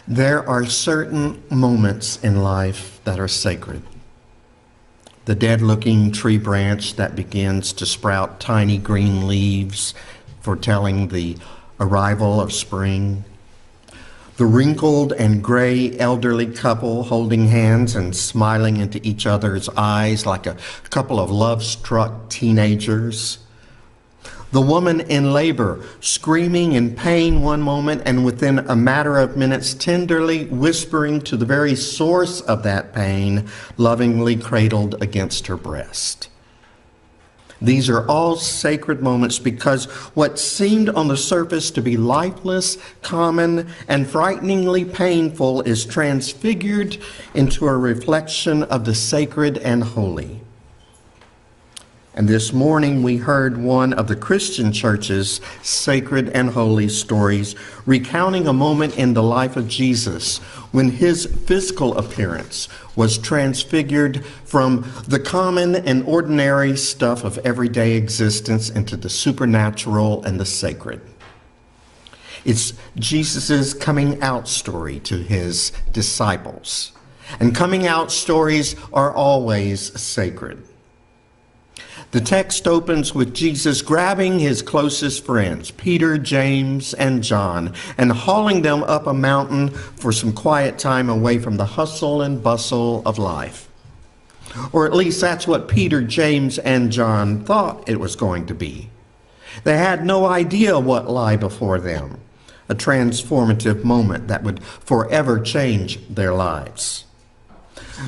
There are certain moments in life that are sacred. The dead-looking tree branch that begins to sprout tiny green leaves, foretelling the arrival of spring. The wrinkled and gray elderly couple holding hands and smiling into each other's eyes like a couple of love-struck teenagers. The woman in labor, screaming in pain one moment and within a matter of minutes tenderly whispering to the very source of that pain, lovingly cradled against her breast. These are all sacred moments because what seemed on the surface to be lifeless, common, and frighteningly painful is transfigured into a reflection of the sacred and holy. And this morning we heard one of the Christian church's sacred and holy stories recounting a moment in the life of Jesus when his physical appearance was transfigured from the common and ordinary stuff of everyday existence into the supernatural and the sacred. It's Jesus' coming out story to his disciples. And coming out stories are always sacred. The text opens with Jesus grabbing his closest friends, Peter, James, and John, and hauling them up a mountain for some quiet time away from the hustle and bustle of life. Or at least that's what Peter, James, and John thought it was going to be. They had no idea what lay before them, a transformative moment that would forever change their lives.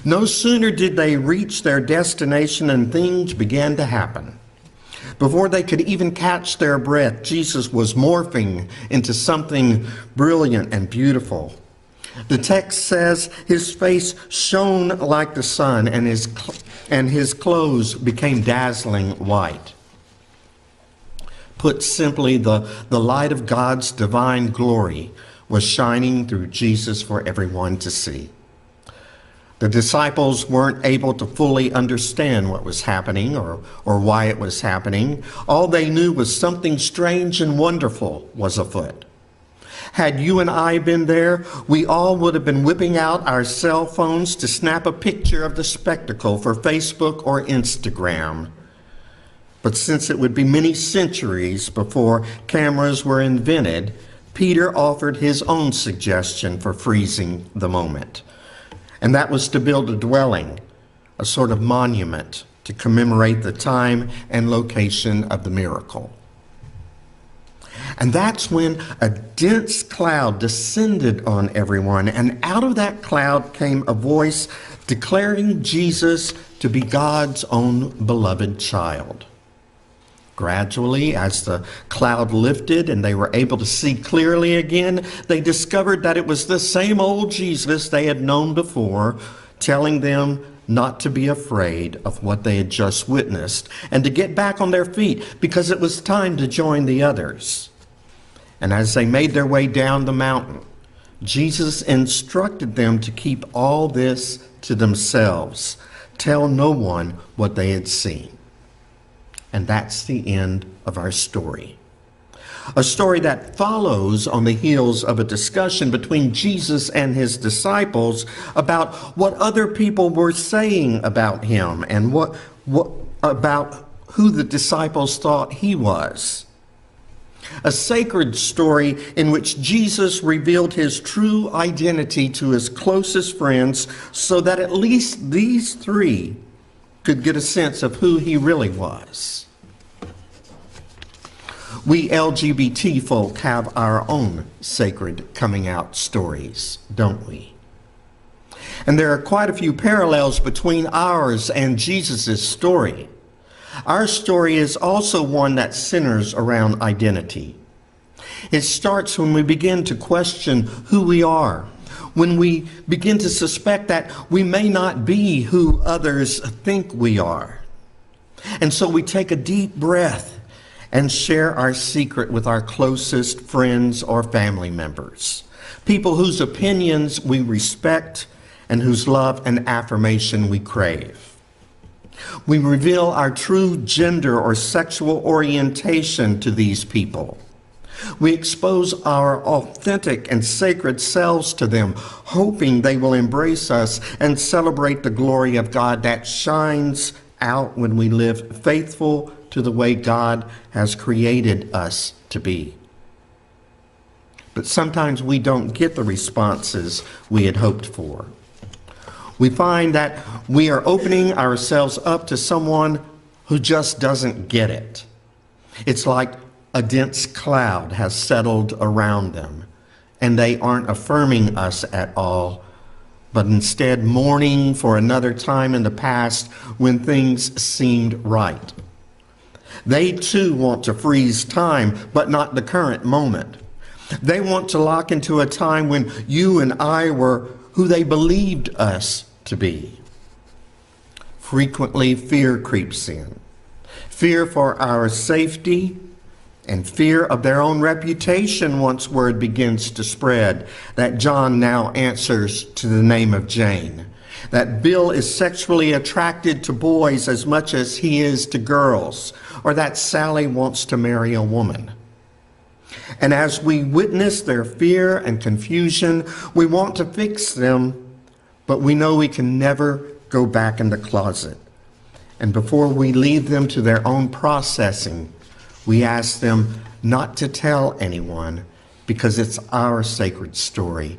No sooner did they reach their destination and things began to happen. Before they could even catch their breath, Jesus was morphing into something brilliant and beautiful. The text says his face shone like the sun and his clothes became dazzling white. Put simply, the light of God's divine glory was shining through Jesus for everyone to see. The disciples weren't able to fully understand what was happening or why it was happening. All they knew was something strange and wonderful was afoot. Had you and I been there, we all would have been whipping out our cell phones to snap a picture of the spectacle for Facebook or Instagram. But since it would be many centuries before cameras were invented, Peter offered his own suggestion for freezing the moment. And that was to build a dwelling, a sort of monument to commemorate the time and location of the miracle. And that's when a dense cloud descended on everyone, and out of that cloud came a voice declaring Jesus to be God's own beloved child. Gradually, as the cloud lifted and they were able to see clearly again, they discovered that it was the same old Jesus they had known before, telling them not to be afraid of what they had just witnessed and to get back on their feet because it was time to join the others. And as they made their way down the mountain, Jesus instructed them to keep all this to themselves, tell no one what they had seen. And that's the end of our story. A story that follows on the heels of a discussion between Jesus and his disciples about what other people were saying about him and what about who the disciples thought he was. A sacred story in which Jesus revealed his true identity to his closest friends so that at least these three could get a sense of who he really was. We LGBT folk have our own sacred coming out stories, don't we? And there are quite a few parallels between ours and Jesus' story. Our story is also one that centers around identity. It starts when we begin to question who we are, when we begin to suspect that we may not be who others think we are. And so we take a deep breath and share our secret with our closest friends or family members, people whose opinions we respect and whose love and affirmation we crave. We reveal our true gender or sexual orientation to these people. We expose our authentic and sacred selves to them, hoping they will embrace us and celebrate the glory of God that shines out when we live faithful to the way God has created us to be. But sometimes we don't get the responses we had hoped for. We find that we are opening ourselves up to someone who just doesn't get it. It's like a dense cloud has settled around them, and they aren't affirming us at all, but instead mourning for another time in the past when things seemed right. They too want to freeze time, but not the current moment. They want to lock into a time when you and I were who they believed us to be. Frequently, fear creeps in. Fear for our safety and fear of their own reputation once word begins to spread that John now answers to the name of Jane, that Bill is sexually attracted to boys as much as he is to girls, or that Sally wants to marry a woman. And as we witness their fear and confusion, we want to fix them, but we know we can never go back in the closet. And before we leave them to their own processing, we ask them not to tell anyone because it's our sacred story,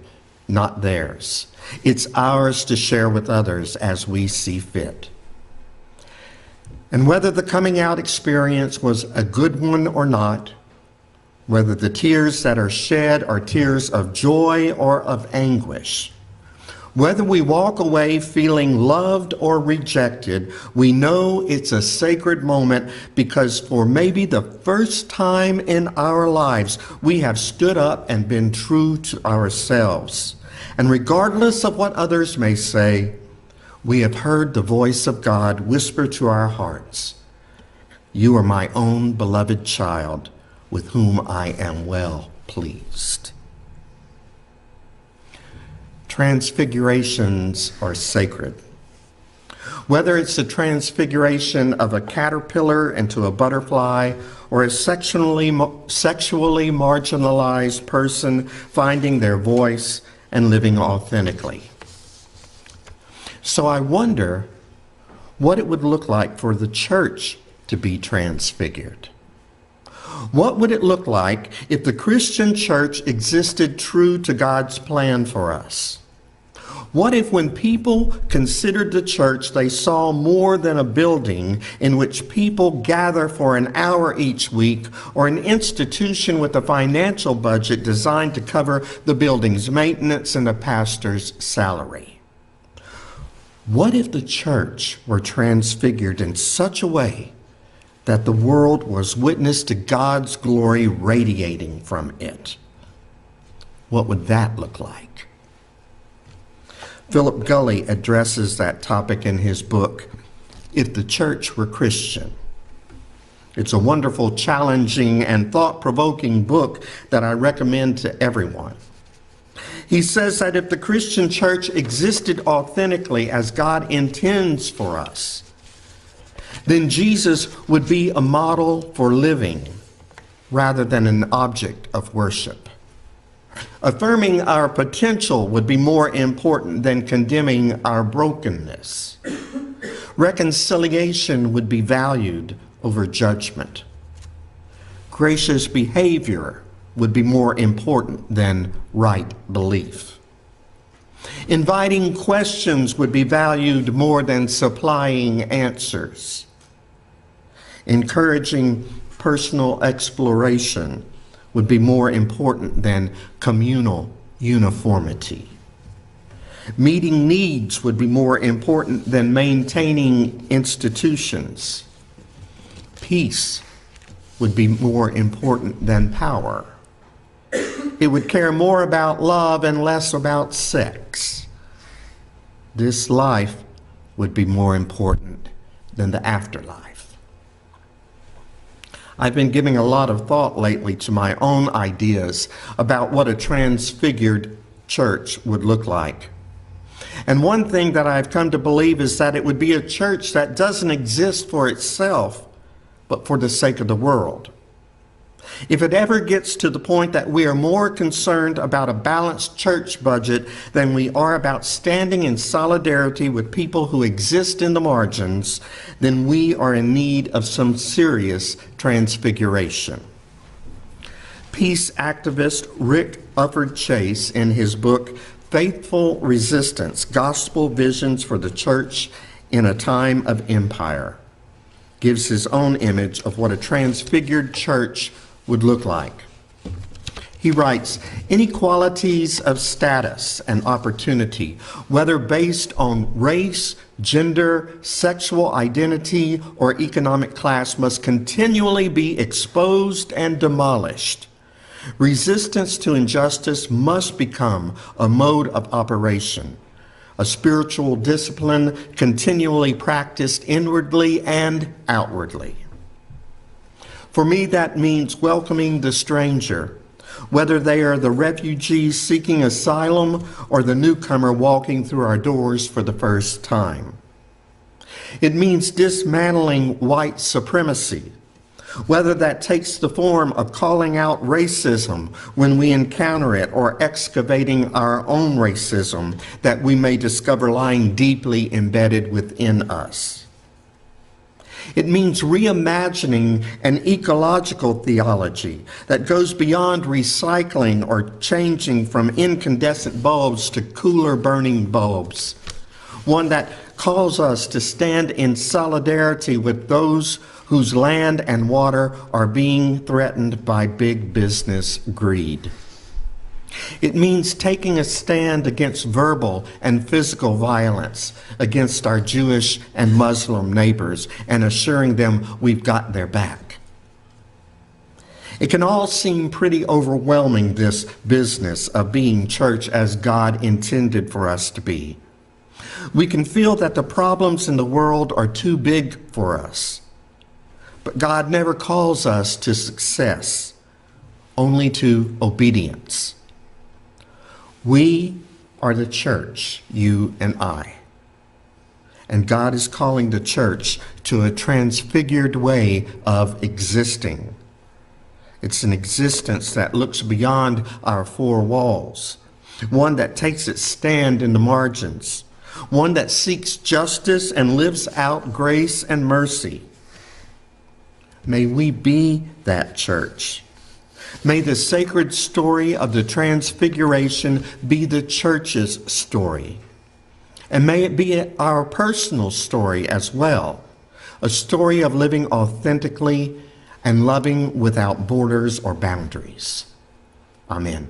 not theirs. It's ours to share with others as we see fit. And whether the coming out experience was a good one or not, whether the tears that are shed are tears of joy or of anguish, whether we walk away feeling loved or rejected, we know it's a sacred moment because for maybe the first time in our lives, we have stood up and been true to ourselves. And regardless of what others may say, we have heard the voice of God whisper to our hearts, "You are my own beloved child, with whom I am well pleased." Transfigurations are sacred. Whether it's the transfiguration of a caterpillar into a butterfly or a sexually marginalized person finding their voice and living authentically. So I wonder what it would look like for the church to be transfigured. What would it look like if the Christian church existed true to God's plan for us? What if when people considered the church, they saw more than a building in which people gather for an hour each week, or an institution with a financial budget designed to cover the building's maintenance and the pastor's salary? What if the church were transfigured in such a way that the world was witness to God's glory radiating from it? What would that look like? Philip Gulley addresses that topic in his book, If the Church Were Christian. It's a wonderful, challenging, and thought-provoking book that I recommend to everyone. He says that if the Christian church existed authentically as God intends for us, then Jesus would be a model for living rather than an object of worship. Affirming our potential would be more important than condemning our brokenness. Reconciliation would be valued over judgment. Gracious behavior would be more important than right belief. Inviting questions would be valued more than supplying answers. Encouraging personal exploration would be more important than communal uniformity. Meeting needs would be more important than maintaining institutions. Peace would be more important than power. It would care more about love and less about sex. This life would be more important than the afterlife. I've been giving a lot of thought lately to my own ideas about what a transfigured church would look like. And one thing that I've come to believe is that it would be a church that doesn't exist for itself, but for the sake of the world. If it ever gets to the point that we are more concerned about a balanced church budget than we are about standing in solidarity with people who exist in the margins, then we are in need of some serious transfiguration. Peace activist Rick Ufford Chase, in his book, Faithful Resistance, Gospel Visions for the Church in a Time of Empire, gives his own image of what a transfigured church would look like. He writes, inequalities of status and opportunity, whether based on race, gender, sexual identity, or economic class, must continually be exposed and demolished. Resistance to injustice must become a mode of operation, a spiritual discipline continually practiced inwardly and outwardly. For me, that means welcoming the stranger, whether they are the refugee seeking asylum or the newcomer walking through our doors for the first time. It means dismantling white supremacy, whether that takes the form of calling out racism when we encounter it or excavating our own racism that we may discover lying deeply embedded within us. It means reimagining an ecological theology that goes beyond recycling or changing from incandescent bulbs to cooler burning bulbs. One that calls us to stand in solidarity with those whose land and water are being threatened by big business greed. It means taking a stand against verbal and physical violence against our Jewish and Muslim neighbors and assuring them we've got their back. It can all seem pretty overwhelming, this business of being church as God intended for us to be. We can feel that the problems in the world are too big for us. But God never calls us to success, only to obedience. We are the church, you and I. And God is calling the church to a transfigured way of existing. It's an existence that looks beyond our four walls, one that takes its stand in the margins, one that seeks justice and lives out grace and mercy. May we be that church. May the sacred story of the Transfiguration be the church's story. And may it be our personal story as well, a story of living authentically and loving without borders or boundaries. Amen.